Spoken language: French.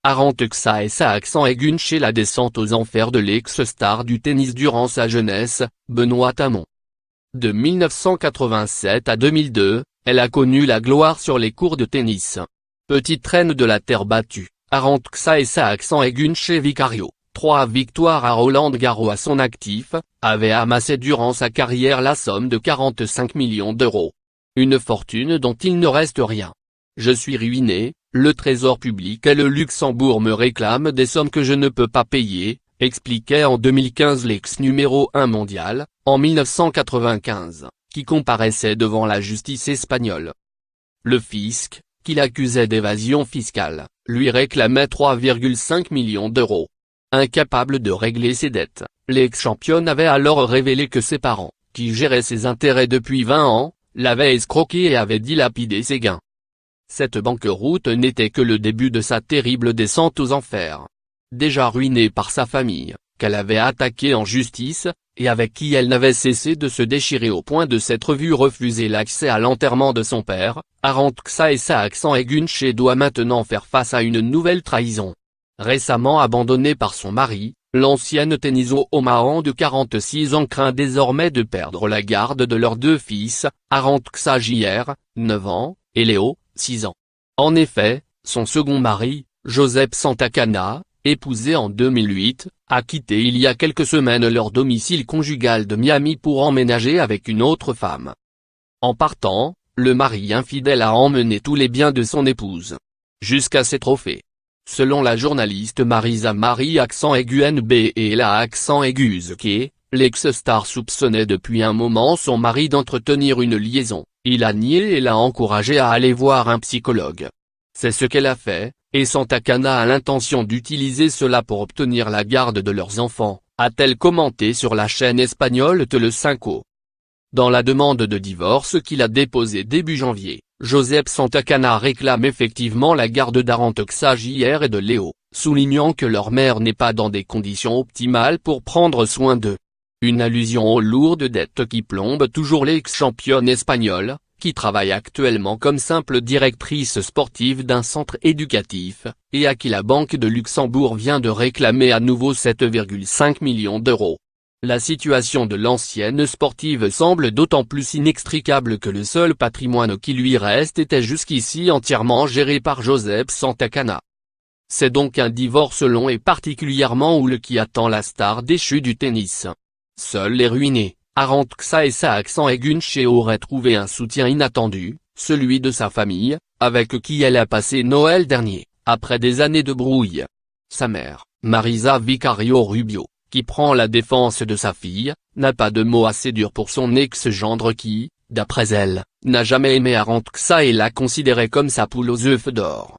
Arantxa et Saak aigu chez la descente aux enfers de l'ex-star du tennis durant sa jeunesse, Benoît Hamon. De 1987 à 2002, elle a connu la gloire sur les courts de tennis. Petite reine de la terre battue, Arantxa et Saak aigu chez Vicario, 3 victoires à Roland-Garros à son actif, avait amassé durant sa carrière la somme de 45 millions d'euros. Une fortune dont il ne reste rien. Je suis ruiné, le trésor public et le Luxembourg me réclament des sommes que je ne peux pas payer, expliquait en 2015 l'ex numéro 1 mondial, en 1995, qui comparaissait devant la justice espagnole. Le fisc, qui l'accusait d'évasion fiscale, lui réclamait 3,5 millions d'euros. Incapable de régler ses dettes, l'ex-championne avait alors révélé que ses parents, qui géraient ses intérêts depuis 20 ans, l'avaient escroqué et avaient dilapidé ses gains. Cette banqueroute n'était que le début de sa terrible descente aux enfers. Déjà ruinée par sa famille, qu'elle avait attaquée en justice, et avec qui elle n'avait cessé de se déchirer au point de s'être vue refuser l'accès à l'enterrement de son père, Arantxa et Saak aigu doit maintenant faire face à une nouvelle trahison. Récemment abandonnée par son mari, l'ancienne tenniso omahan de 46 ans craint désormais de perdre la garde de leurs 2 fils, Arantxa Jr., 9 ans, et Léo, 6 ans. En effet, son second mari, Josep Santacana, épousé en 2008, a quitté il y a quelques semaines leur domicile conjugal de Miami pour emménager avec une autre femme. En partant, le mari infidèle a emmené tous les biens de son épouse. Jusqu'à ses trophées. Selon la journaliste Marisa Marie _NB et la _Zk, l'ex-star soupçonnait depuis un moment son mari d'entretenir une liaison, il a nié et l'a encouragé à aller voir un psychologue. C'est ce qu'elle a fait, et Santacana a l'intention d'utiliser cela pour obtenir la garde de leurs enfants, a-t-elle commenté sur la chaîne espagnole Telecinco. Dans la demande de divorce qu'il a déposée début janvier, Josep Santacana réclame effectivement la garde d'Arantxa Jr. et de Léo, soulignant que leur mère n'est pas dans des conditions optimales pour prendre soin d'eux. Une allusion aux lourdes dettes qui plombent toujours l'ex-championne espagnole, qui travaille actuellement comme simple directrice sportive d'un centre éducatif, et à qui la Banque de Luxembourg vient de réclamer à nouveau 7,5 millions d'euros. La situation de l'ancienne sportive semble d'autant plus inextricable que le seul patrimoine qui lui reste était jusqu'ici entièrement géré par Josep Santacana. C'est donc un divorce long et particulièrement houleux qui attend la star déchue du tennis. Seuls les ruinés, Arantxa et Saak aigu auraient trouvé un soutien inattendu, celui de sa famille, avec qui elle a passé Noël dernier, après des années de brouille. Sa mère, Marisa Vicario Rubio, qui prend la défense de sa fille, n'a pas de mots assez durs pour son ex-gendre qui, d'après elle, n'a jamais aimé Arantxa et l'a considéré comme sa poule aux œufs d'or.